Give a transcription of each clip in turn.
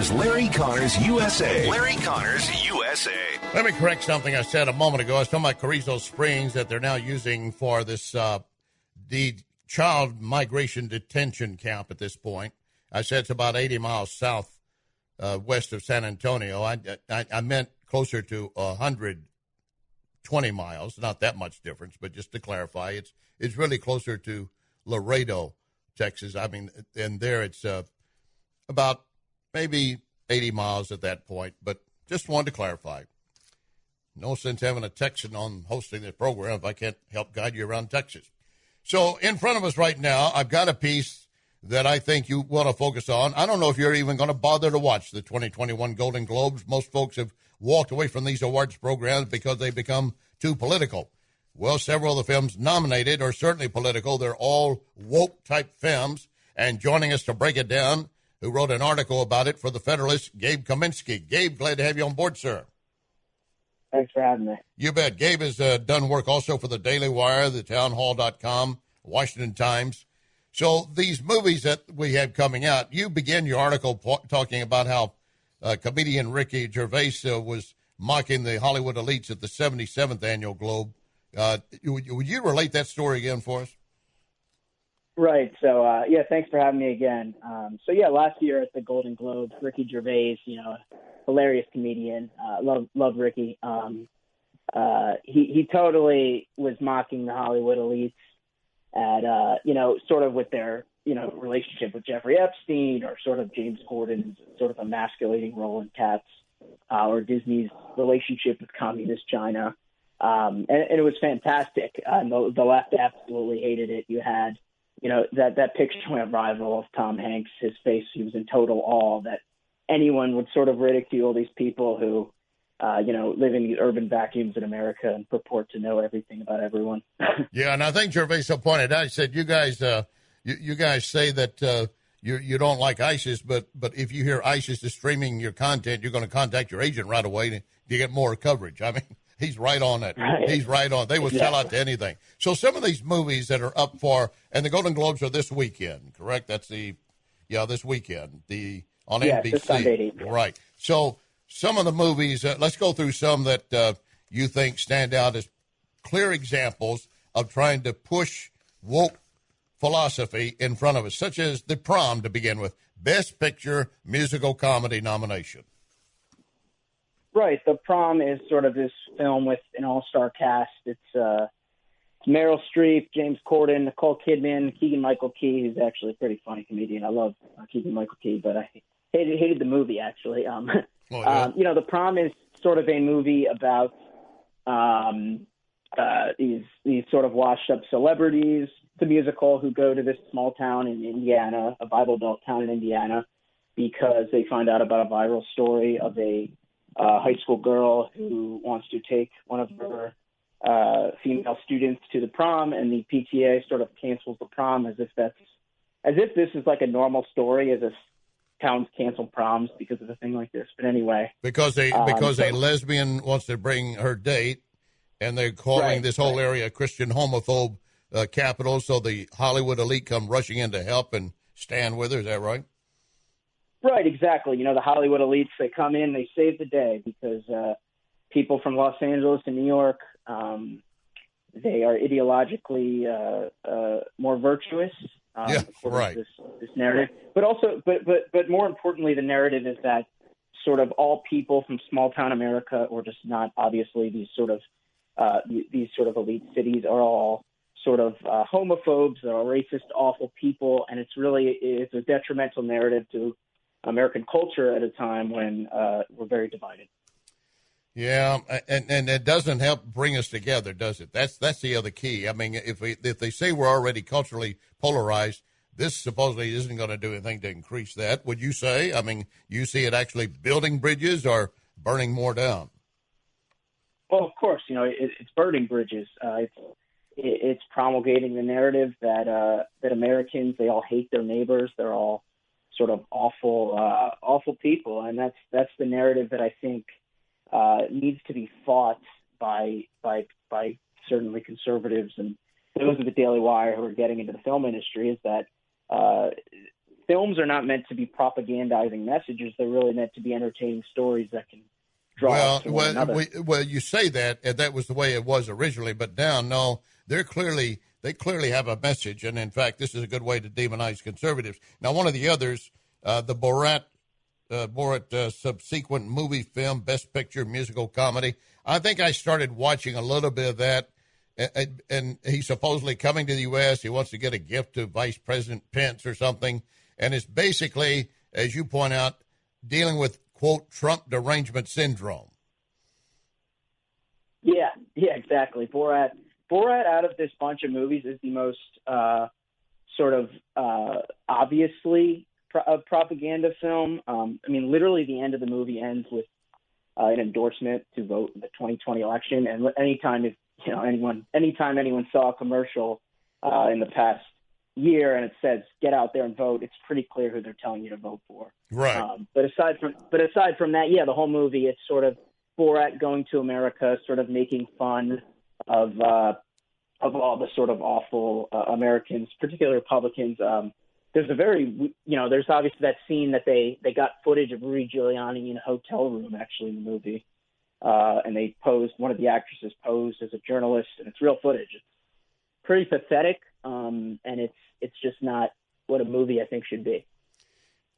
is Larry Connors USA. Larry Connors USA. Let me correct something I said a moment ago. I was talking about Carrizo Springs that they're now using for this the child migration detention camp at this point. I said it's about 80 miles south west of San Antonio. I meant closer to 120 miles. Not that much difference, but just to clarify, it's really closer to Laredo, Texas. I mean, and there it's about maybe 80 miles at that point, but just wanted to clarify. No sense having a Texan on hosting this program if I can't help guide you around Texas. So in front of us right now, I've got a piece that I think you want to focus on. I don't know if you're even going to bother to watch the 2021 Golden Globes. Most folks have walked away from these awards programs because they become too political. Well, several of the films nominated are certainly political. They're all woke-type films. And joining us to break it down, who wrote an article about it for the Federalist, Gabe Kaminsky. Gabe, glad to have you on board, sir. Thanks for having me. You bet. Gabe has done work also for the Daily Wire, the townhall.com, Washington Times. So these movies that we have coming out, you begin your article talking about how comedian Ricky Gervais was mocking the Hollywood elites at the 77th Annual Globe. Would you relate that story again for us? Right. So, thanks for having me again. Last year at the Golden Globes, Ricky Gervais, hilarious comedian. Love Ricky. He totally was mocking the Hollywood elites at, sort of with their, relationship with Jeffrey Epstein, or sort of James Corden's sort of emasculating role in Cats, or Disney's relationship with communist China. And it was fantastic. The left absolutely hated it. You had, that picture went viral of Tom Hanks, his face, he was in total awe that anyone would sort of ridicule these people who, live in the urban vacuums in America and purport to know everything about everyone. Yeah, and I think Gervais pointed out, he said, you guys say that you don't like ISIS, but if you hear ISIS is streaming your content, you're going to contact your agent right away to get more coverage. I mean, he's right on it. Right. He's right on. They would sell out to anything. So some of these movies that are up for, and the Golden Globes are this weekend, correct? That's this weekend, on NBC. This Sunday, yeah. Right. So some of the movies, let's go through some that you think stand out as clear examples of trying to push woke philosophy in front of us, such as The Prom, to begin with. Best Picture Musical Comedy nomination. Right. The Prom is sort of this film with an all-star cast. It's Meryl Streep, James Corden, Nicole Kidman, Keegan-Michael Key, who's actually a pretty funny comedian. I love Keegan-Michael Key, but I hated the movie, actually. The Prom is sort of a movie about these sort of washed-up celebrities. It's a musical who go to this small town in Indiana, a Bible Belt town in Indiana, because they find out about a viral story of a high school girl who wants to take one of her female students to the prom, and the PTA sort of cancels the prom as if this is like a normal story, as if towns cancel proms because of a thing like this. But anyway, because a lesbian wants to bring her date, and they're calling this whole area a Christian homophobe capital, so the Hollywood elite come rushing in to help and stand with her. Is that right? Right, exactly. The Hollywood elites, they come in, they save the day because people from Los Angeles and New York, they are ideologically more virtuous. This narrative, but more importantly, the narrative is that sort of all people from small town America, or just not obviously these sort of elite cities, are all sort of homophobes, they're all racist, awful people, and it's a detrimental narrative to American culture at a time when we're very divided. Yeah, and it doesn't help bring us together, does it? That's the other key. I mean, if they say we're already culturally polarized, this supposedly isn't going to do anything to increase that. Would you say? I mean, you see it actually building bridges or burning more down? Well, of course, it's burning bridges. It's promulgating the narrative that Americans, they all hate their neighbors. They're all sort of awful people, and that's the narrative that I think needs to be fought by certainly conservatives and those of the Daily Wire who are getting into the film industry. Is that films are not meant to be propagandizing messages. They're really meant to be entertaining stories that can draw us to one another. Well, you say that, and that was the way it was originally, but now, no, they clearly have a message, and in fact, this is a good way to demonize conservatives. Now, one of the others, the Borat subsequent movie film, Best Picture, musical comedy. I think I started watching a little bit of that, and he's supposedly coming to the U.S. He wants to get a gift to Vice President Pence or something, and it's basically, as you point out, dealing with, quote, Trump derangement syndrome. Yeah, exactly. Borat, out of this bunch of movies, is the most sort of obviously a propaganda film. I mean, literally the end of the movie ends with an endorsement to vote in the 2020 election. And anytime anyone saw a commercial in the past year and it says get out there and vote, it's pretty clear who they're telling you to vote for. Right. But aside from that, yeah, the whole movie, it's sort of Borat going to America, sort of making fun of all the sort of awful Americans, particularly Republicans. There's there's obviously that scene that they got footage of Rudy Giuliani in a hotel room, actually, in the movie. And one of the actresses posed as a journalist, and it's real footage. It's pretty pathetic, and it's just not what a movie, I think, should be.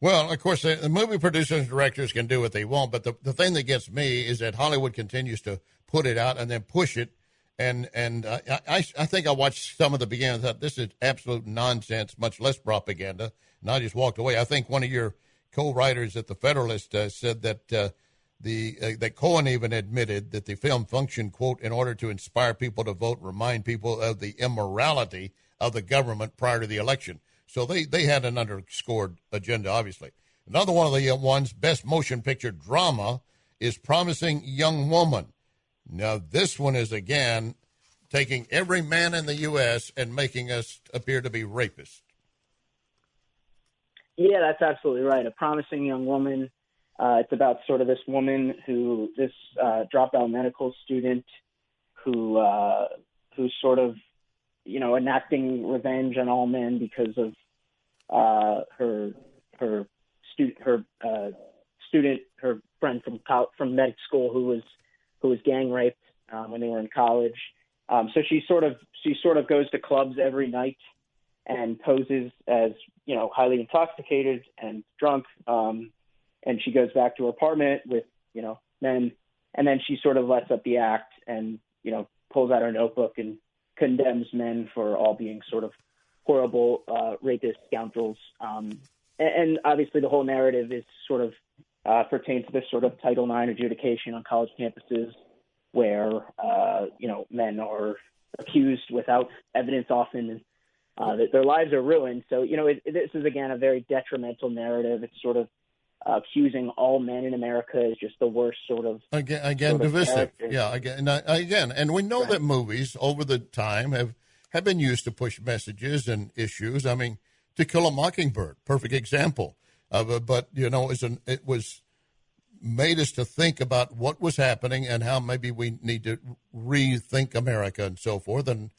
Well, of course, the movie producers and directors can do what they want, but the thing that gets me is that Hollywood continues to put it out and then push it. And I think I watched some of the beginning and thought, this is absolute nonsense, much less propaganda, and I just walked away. I think one of your co-writers at the Federalist said that that Cohen even admitted that the film functioned, quote, in order to inspire people to vote, remind people of the immorality of the government prior to the election. So they had an underscored agenda, obviously. Another one of the ones, Best Motion Picture Drama, is Promising Young Woman. Now, this one is, again, taking every man in the U.S. and making us appear to be rapists. Yeah, that's absolutely right. A Promising Young Woman. It's about sort of this woman this dropout medical student who's sort of, enacting revenge on all men because of her friend from medic school who was gang raped when they were in college. So she sort of goes to clubs every night and poses as, highly intoxicated and drunk. And she goes back to her apartment with, men, and then she sort of lets up the act and, pulls out her notebook and condemns men for all being sort of horrible, rapist scoundrels. And obviously the whole narrative is sort of pertains to this sort of Title IX adjudication on college campuses where, men are accused without evidence often, and that their lives are ruined. So, this is, again, a very detrimental narrative. It's sort of accusing all men in America as just the worst sort of divisive. Character. Yeah, again, and we know that movies over the time have been used to push messages and issues. I mean, To Kill a Mockingbird, perfect example of it. But it was made us to think about what was happening and how maybe we need to rethink America and so forth. And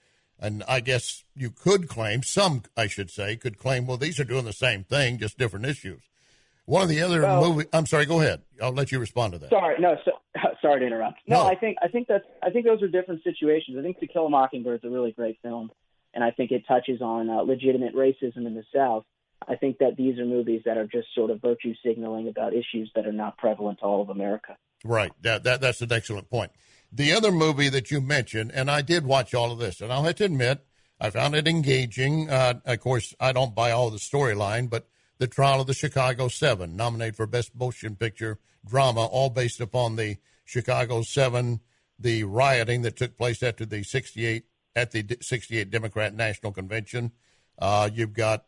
I guess you could claim, some I should say, could claim, well, these are doing the same thing, just different issues. One of the other movies. I'm sorry. Go ahead. I'll let you respond to that. Sorry to interrupt. No, I think those are different situations. I think To Kill a Mockingbird is a really great film, and I think it touches on legitimate racism in the South. I think that these are movies that are just sort of virtue signaling about issues that are not prevalent to all of America. Right. That's an excellent point. The other movie that you mentioned, and I did watch all of this, and I'll have to admit, I found it engaging. Of course, I don't buy all the storyline, but The Trial of the Chicago 7, nominated for Best Motion Picture Drama, all based upon the Chicago 7, the rioting that took place after the 68 Democrat National Convention. You've got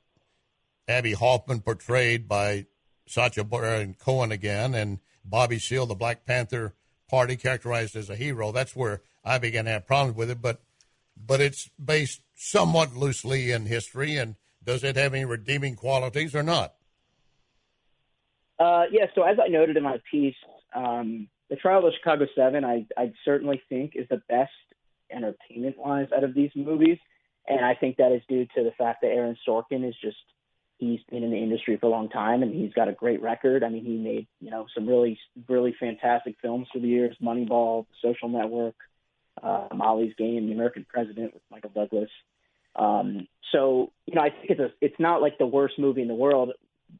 Abby Hoffman portrayed by Sacha Baron Cohen again, and Bobby Seale, the Black Panther Party, characterized as a hero. That's where I began to have problems with it, but it's based somewhat loosely in history, and does it have any redeeming qualities or not? Yeah, so as I noted in my piece, The Trial of the Chicago 7, I certainly think is the best entertainment-wise out of these movies, and I think that is due to the fact that Aaron Sorkin is just he's been in the industry for a long time, and he's got a great record. I mean, he made, some really, really fantastic films through the years: Moneyball, The Social Network, Molly's Game, The American President with Michael Douglas. So, I think it's not like the worst movie in the world.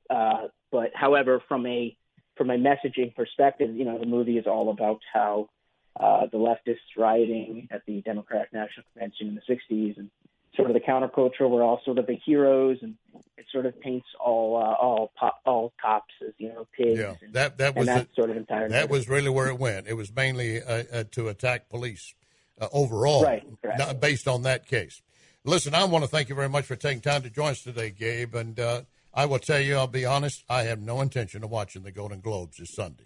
But however, from a messaging perspective, the movie is all about how the leftists rioting at the Democratic National Convention in the 60s, and sort of the counterculture, we're all sort of the heroes, and it sort of paints all cops as pigs. Yeah, and that was that sort of entire. That was really where it went. It was mainly to attack police overall, right? Correct. Based on that case. Listen, I want to thank you very much for taking time to join us today, Gabe. And I will tell you, I'll be honest, I have no intention of watching the Golden Globes this Sunday.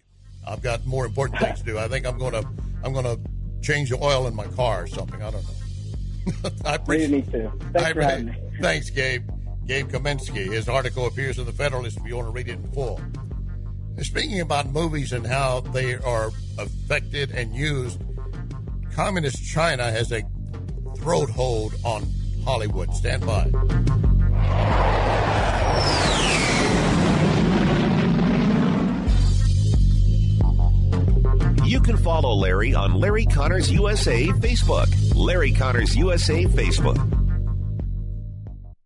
I've got more important things to do. I think I'm going to change the oil in my car or something. I don't know. I appreciate me too. Thanks for having me. Thanks, Gabe. Gabe Kaminsky. His article appears in the Federalist if you want to read it in full. Speaking about movies and how they are affected and used, Communist China has a throat hold on Hollywood. Stand by. You can follow Larry on Larry Connors USA Facebook. Larry Connors USA Facebook.